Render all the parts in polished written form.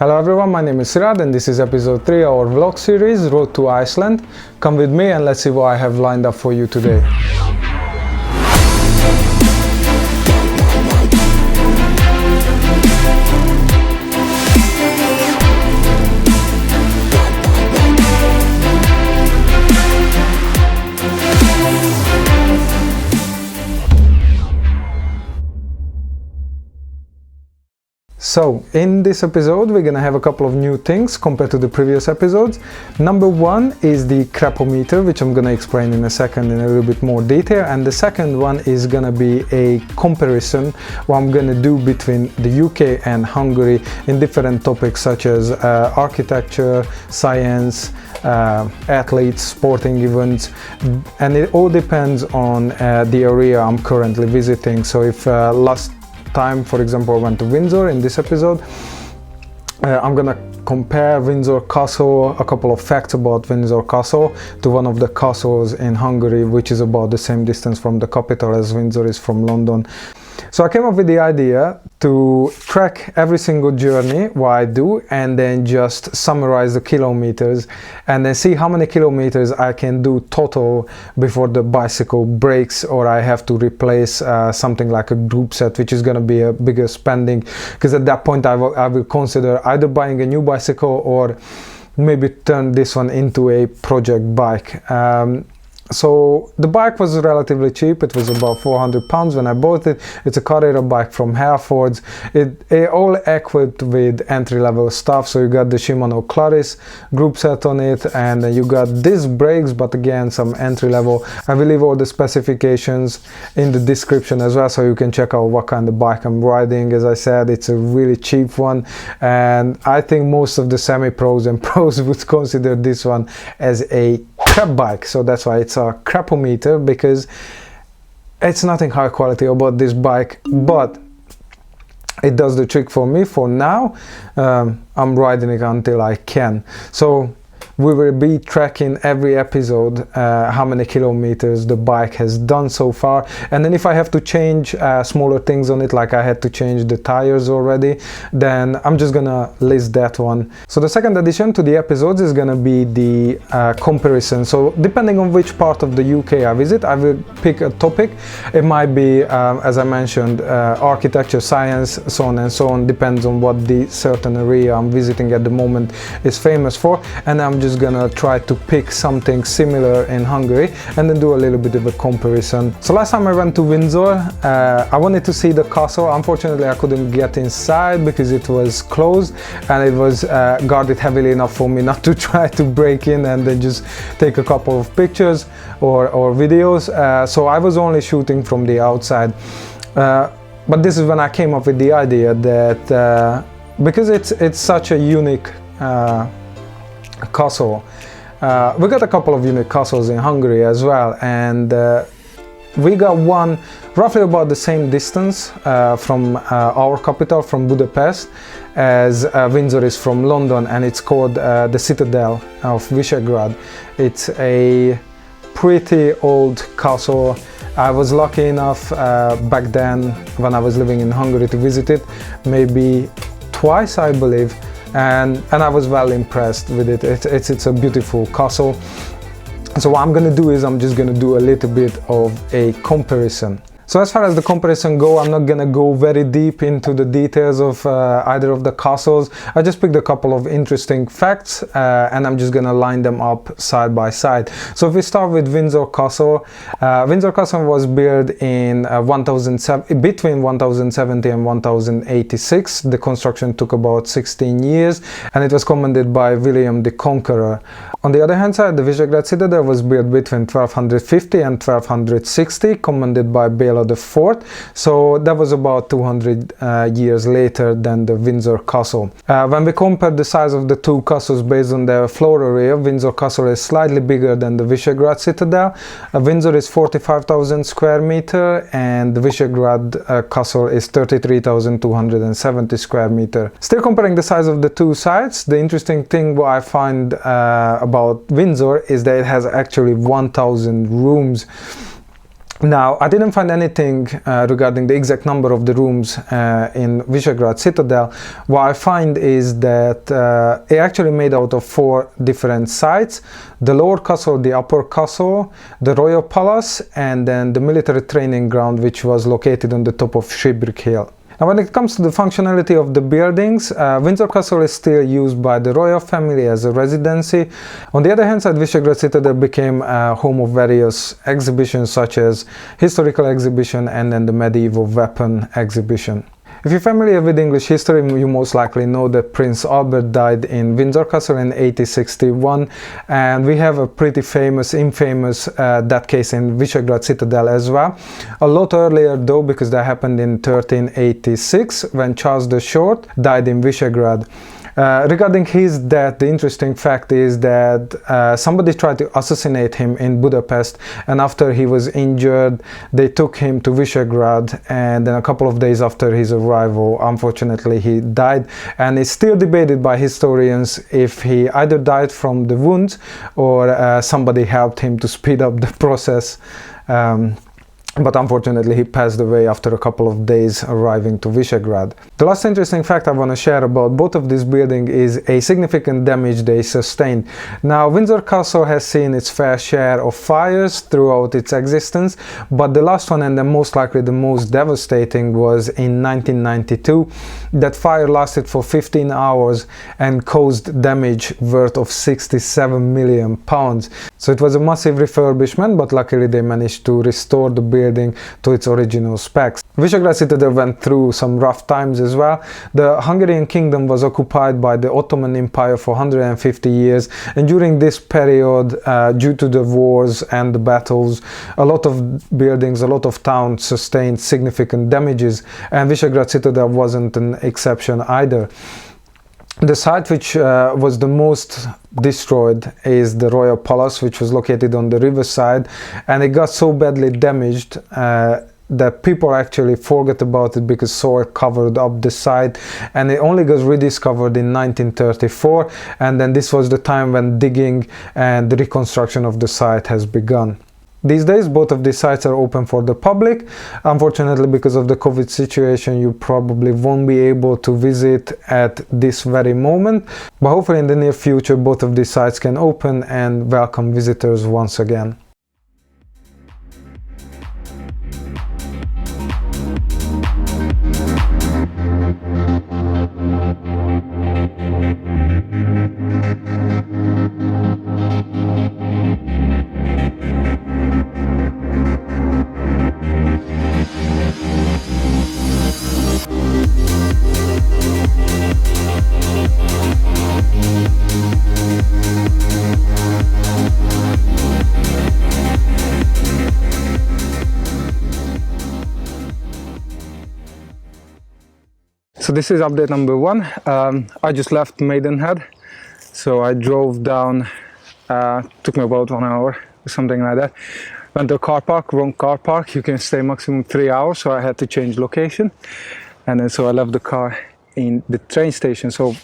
Hello everyone, my name is Sirad and this is episode 3 of our vlog series, Road to Iceland. Come with me and let's see what I have lined up for you today. So, in this episode we're gonna have a couple of new things compared to the previous episodes. Number one is the crapometer, which I'm gonna explain in a second in a little bit more detail, and the second one is gonna be a comparison what I'm gonna do between the UK and Hungary in different topics such as architecture, science, athletes, sporting events, and it all depends on the area I'm currently visiting. So if last time, for example, I went to Windsor in this episode, I'm gonna compare Windsor Castle, a couple of facts about Windsor Castle, to one of the castles in Hungary, which is about the same distance from the capital as Windsor is from London. So I came up with the idea to track every single journey what I do and then just summarize the kilometers and then see how many kilometers I can do total before the bicycle breaks or I have to replace something like a group set, which is going to be a bigger spending, because at that point I will consider either buying a new bicycle or maybe turn this one into a project bike. So the bike was relatively cheap. It was about £400 when I bought it. It's a Carrera bike from Halfords. It all equipped with entry-level stuff. So you got the Shimano Claris group set on it, and you got disc brakes, but again some entry-level. I will leave all the specifications in the description as well, so you can check out what kind of bike I'm riding. As I said, it's a really cheap one, and I think most of the semi-pros and pros would consider this one as a crap bike. So that's why it's a crapometer, because it's nothing high quality about this bike, but it does the trick for me for now. I'm riding it until I can. So we will be tracking every episode how many kilometers the bike has done so far, and then if I have to change smaller things on it, like I had to change the tires already, then I'm just gonna list that one. So the second addition to the episodes is gonna be the comparison. So depending on which part of the UK I visit, I will pick a topic. It might be, as I mentioned, architecture, science, so on and so on, depends on what the certain area I'm visiting at the moment is famous for, and I'm just gonna try to pick something similar in Hungary and then do a little bit of a comparison. So last time I went to Windsor, I wanted to see the castle. Unfortunately I couldn't get inside because it was closed and it was guarded heavily enough for me not to try to break in and then just take a couple of pictures or videos. So I was only shooting from the outside, but this is when I came up with the idea that because it's such a unique castle. We got a couple of unique castles in Hungary as well, and we got one roughly about the same distance from our capital, from Budapest, as Windsor is from London, and it's called the Citadel of Wichigrad. It's a pretty old castle. I was lucky enough back then when I was living in Hungary to visit it maybe twice, I believe. And I was well impressed with it. It's a beautiful castle. So what I'm gonna do is I'm just gonna do a little bit of a comparison. So as far as the comparison go, I'm not gonna go very deep into the details of either of the castles. I just picked a couple of interesting facts and I'm just gonna line them up side by side. So if we start with Windsor Castle, Windsor Castle was built in between 1070 and 1086. The construction took about 16 years and it was commanded by William the Conqueror. On the other hand side, the Wichigrad Citadel was built between 1250 and 1260, commanded by Bela IV, so that was about 200 years later than the Windsor Castle. When we compare the size of the two castles based on their floor area, Windsor Castle is slightly bigger than the Wichigrad Citadel. Windsor is 45,000 square meter and the Wichigrad Castle is 33,270 square meter. Still comparing the size of the two sites, the interesting thing what I find about Windsor is that it has actually 1,000 rooms. Now, I didn't find anything regarding the exact number of the rooms in Wichigrad Citadel. What I find is that it actually made out of 4 different sites: the lower castle, the upper castle, the royal palace, and then the military training ground, which was located on the top of Shipwreck Hill. Now, when it comes to the functionality of the buildings, Windsor Castle is still used by the royal family as a residency. On the other hand side, Wichigrad Citadel became a home of various exhibitions, such as historical exhibition and then the medieval weapon exhibition. If you're familiar with English history, you most likely know that Prince Albert died in Windsor Castle in 1861, and we have a pretty infamous that case in Wichigrad Citadel as well. A lot earlier though, because that happened in 1386 when Charles the Short died in Wichigrad. Regarding his death, the interesting fact is that somebody tried to assassinate him in Budapest, and after he was injured, they took him to Wichigrad, and then a couple of days after his arrival, unfortunately, he died. And it's still debated by historians if he either died from the wounds or somebody helped him to speed up the process. But unfortunately, he passed away after a couple of days arriving to Wichigrad. The last interesting fact I want to share about both of these buildings is a significant damage they sustained. Now, Windsor Castle has seen its fair share of fires throughout its existence, but the last one, and the most likely the most devastating, was in 1992. That fire lasted for 15 hours and caused damage worth of £67 million. So it was a massive refurbishment, but luckily they managed to restore the building to its original specs. Wichigrad Citadel went through some rough times as well. The Hungarian kingdom was occupied by the Ottoman Empire for 150 years, and during this period, due to the wars and the battles, a lot of buildings, a lot of towns sustained significant damages, and Wichigrad Citadel wasn't an exception either. The site which was the most destroyed is the Royal Palace, which was located on the riverside, and it got so badly damaged that people actually forgot about it because soil covered up the site, and it only got rediscovered in 1934, and then this was the time when digging and the reconstruction of the site has begun. These days, both of these sites are open for the public. Unfortunately, because of the COVID situation, you probably won't be able to visit at this very moment. But hopefully in the near future, both of these sites can open and welcome visitors once again. So this is update number 1. I just left Maidenhead, so I drove down, took me about 1 hour or something like that. Went to a car park, wrong car park, you can stay maximum 3 hours, so I had to change location. And then so I left the car in the train station, so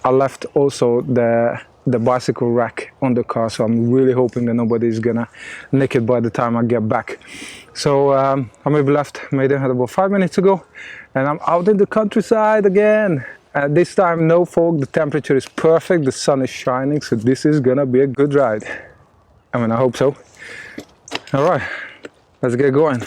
I left also the bicycle rack on the car, so I'm really hoping that nobody's gonna nick it by the time I get back. So I maybe left Maidenhead about 5 minutes ago, and I'm out in the countryside again. This time no fog, the temperature is perfect, the sun is shining, so this is gonna be a good ride. I mean, I hope so. All right, let's get going.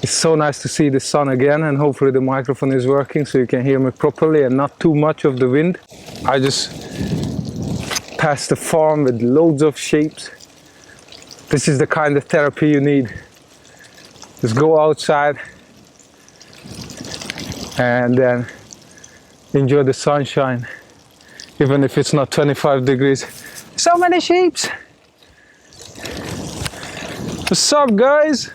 It's so nice to see the sun again, and hopefully the microphone is working so you can hear me properly and not too much of the wind. I just passed a farm with loads of sheep. This is the kind of therapy you need. Just go outside and then enjoy the sunshine, even if it's not 25 degrees. So many sheep! What's up, guys?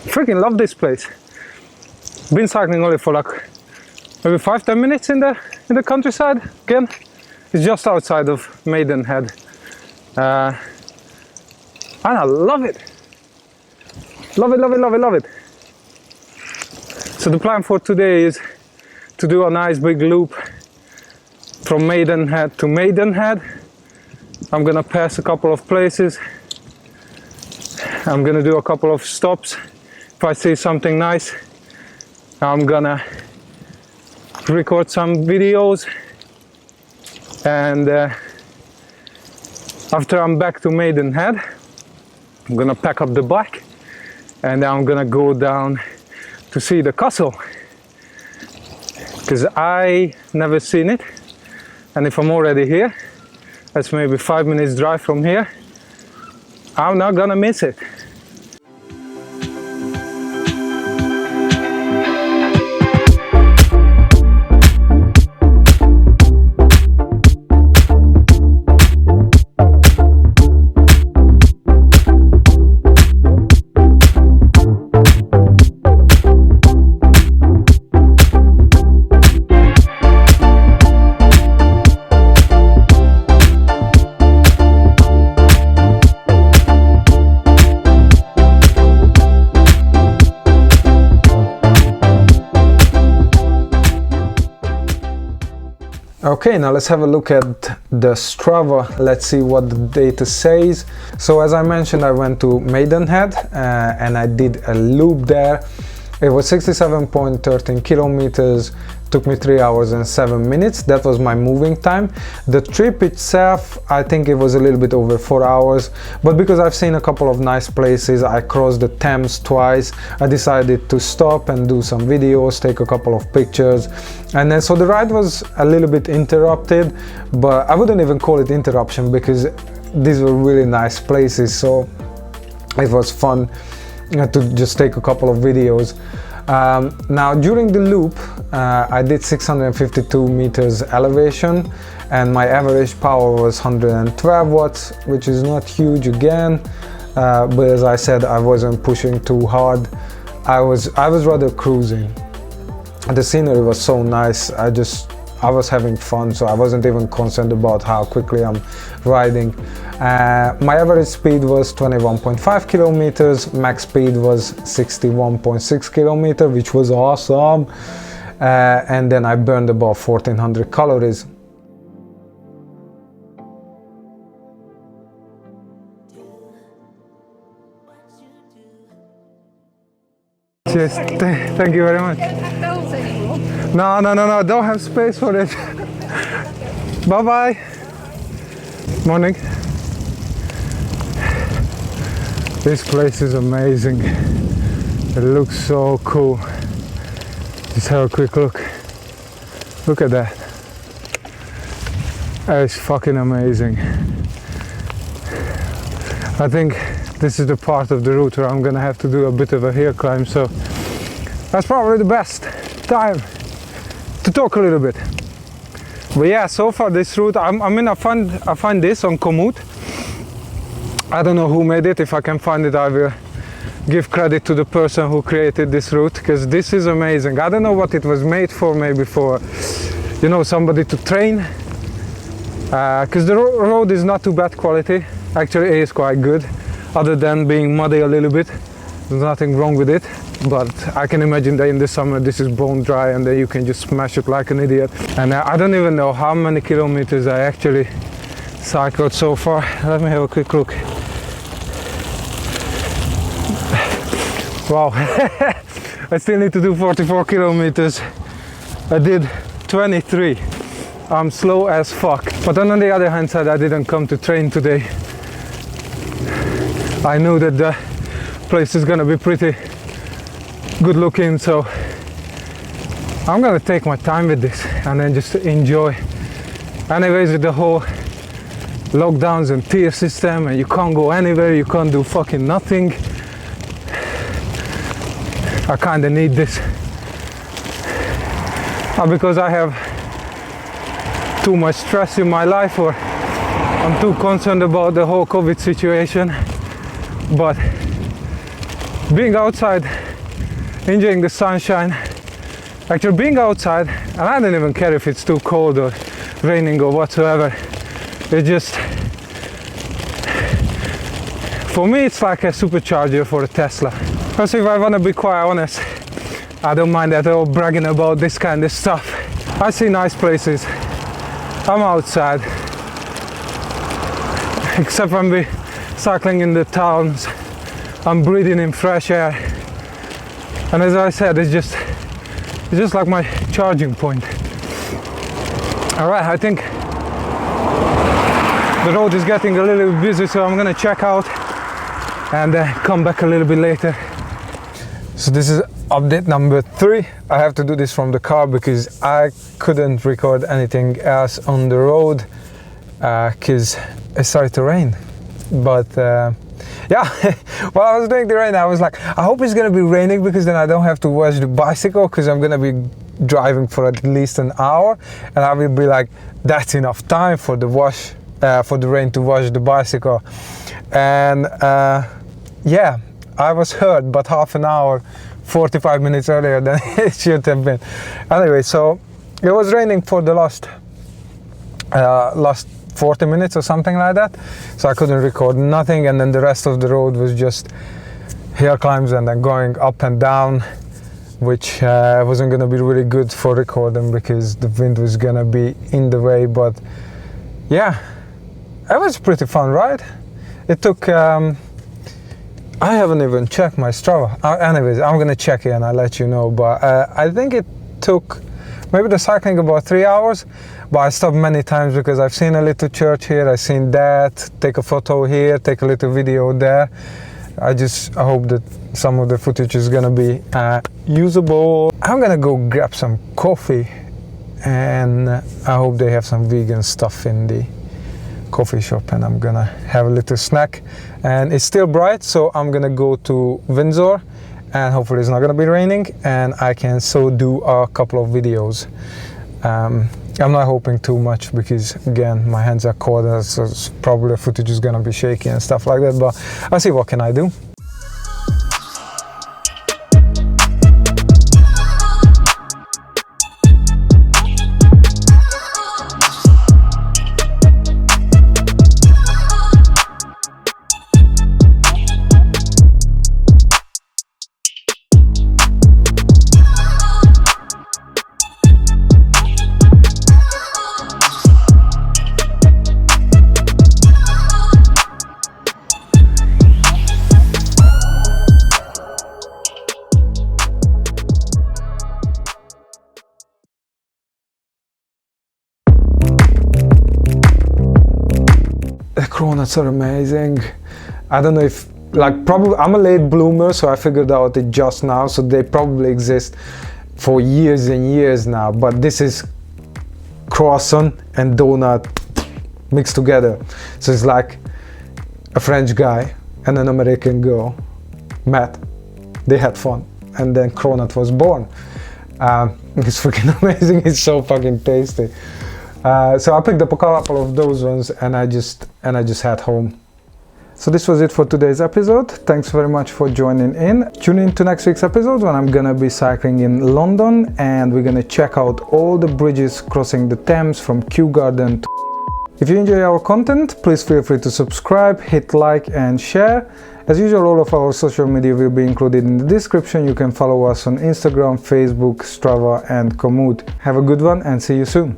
Freaking love this place. Been cycling only for like maybe 5-10 minutes in the countryside again. It's just outside of Maidenhead. And I love it. Love it, love it, love it, love it. So the plan for today is to do a nice big loop from Maidenhead to Maidenhead. I'm gonna pass a couple of places. I'm gonna do a couple of stops. If I see something nice, I'm gonna record some videos, and after I'm back to Maidenhead, I'm gonna pack up the bike and I'm gonna go down to see the castle, because I never seen it, and if I'm already here, that's maybe 5 minutes drive from here, I'm not gonna miss it. Okay, now let's have a look at the Strava. Let's see what the data says. So as I mentioned, I went to Maidenhead and I did a loop there. It was 67.13 kilometers, took me 3 hours and 7 minutes. That was my moving time. The trip itself, I think it was a little bit over 4 hours, but because I've seen a couple of nice places, I crossed the Thames twice, I decided to stop and do some videos, take a couple of pictures, and then so the ride was a little bit interrupted, but I wouldn't even call it interruption because these were really nice places, so it was fun to just take a couple of videos. Now during the loop I did 652 meters elevation and my average power was 112 watts, which is not huge again, but as I said, I wasn't pushing too hard. I was rather cruising. The scenery was so nice, I was having fun, so I wasn't even concerned about how quickly I'm riding. My average speed was 21.5 kilometers, max speed was 61.6 kilometers, which was awesome. And then I burned about 1400 calories. Cheers, thank you very much. No, don't have space for it. Bye-bye. Morning. This place is amazing. It looks so cool. Just have a quick look. Look at that. It's fucking amazing. I think this is the part of the route where I'm gonna have to do a bit of a hill climb, so that's probably the best time to talk a little bit. But yeah, so far this route, I find this on Komoot. I don't know who made it. If I can find it, I will give credit to the person who created this route, because this is amazing. I don't know what it was made for, maybe for, you know, somebody to train, because the road is not too bad quality. Actually, it is quite good, other than being muddy a little bit. There's nothing wrong with it, but I can imagine that in the summer this is bone dry and then you can just smash it like an idiot. And I don't even know how many kilometers I actually cycled so far. Let me have a quick look. Wow, I still need to do 44 kilometers. I did 23. I'm slow as fuck. But on the other hand side, I didn't come to train today. I knew that the place is gonna be pretty good looking, so I'm gonna take my time with this and then just enjoy. Anyways, with the whole lockdowns and tier system and you can't go anywhere, you can't do fucking nothing, I kinda need this. Not because I have too much stress in my life or I'm too concerned about the whole COVID situation, but being outside, enjoying the sunshine, actually being outside, and I don't even care if it's too cold or raining or whatsoever, it just, for me it's like a supercharger for a Tesla. Because if I want to be quite honest, I don't mind at all bragging about this kind of stuff. I see nice places. I'm outside. Except when we're cycling in the towns, I'm breathing in fresh air. And as I said, it's just like my charging point. Alright, I think the road is getting a little bit busy, so I'm gonna check out and come back a little bit later. So this is update number 3. I have to do this from the car because I couldn't record anything else on the road because it started to rain. But yeah, while I was doing the rain, I was like, I hope it's gonna be raining because then I don't have to wash the bicycle, because I'm gonna be driving for at least an hour, and I will be like, that's enough time for the rain to wash the bicycle. And yeah, I was hurt, but half an hour, 45 minutes earlier than it should have been. Anyway, so it was raining for the last 40 minutes or something like that, so I couldn't record nothing, and then the rest of the road was just hill climbs and then going up and down, which wasn't going to be really good for recording because the wind was going to be in the way. But yeah, it was pretty fun ride. It took I haven't even checked my Strava. Anyways, I'm gonna check it and I'll let you know, but I think it took maybe the cycling about 3 hours, but I stopped many times because I've seen a little church here, I've seen that, take a photo here, take a little video there. I hope that some of the footage is gonna be usable. I'm gonna go grab some coffee, and I hope they have some vegan stuff in the coffee shop, and I'm gonna have a little snack. And it's still bright, so I'm gonna go to Windsor, and hopefully it's not gonna be raining, and I can so do a couple of videos. I'm not hoping too much because again my hands are cold, so probably the footage is gonna be shaky and stuff like that, but I'll see what can I do. The cronuts are amazing. I don't know if, like, probably I'm a late bloomer, so I figured out it just now, so they probably exist for years and years now, but this is croissant and donut mixed together. So it's like a French guy and an American girl met, they had fun, and then cronut was born. It's freaking amazing, it's so fucking tasty. So I picked up a couple of those ones and I just had home. So this was it for today's episode. Thanks very much for joining in. Tune in to next week's episode when I'm gonna be cycling in London, and we're gonna check out all the bridges crossing the Thames from Kew Garden to... If you enjoy our content, please feel free to subscribe, hit like and share. As usual, all of our social media will be included in the description. You can follow us on Instagram, Facebook, Strava and Komoot. Have a good one and see you soon.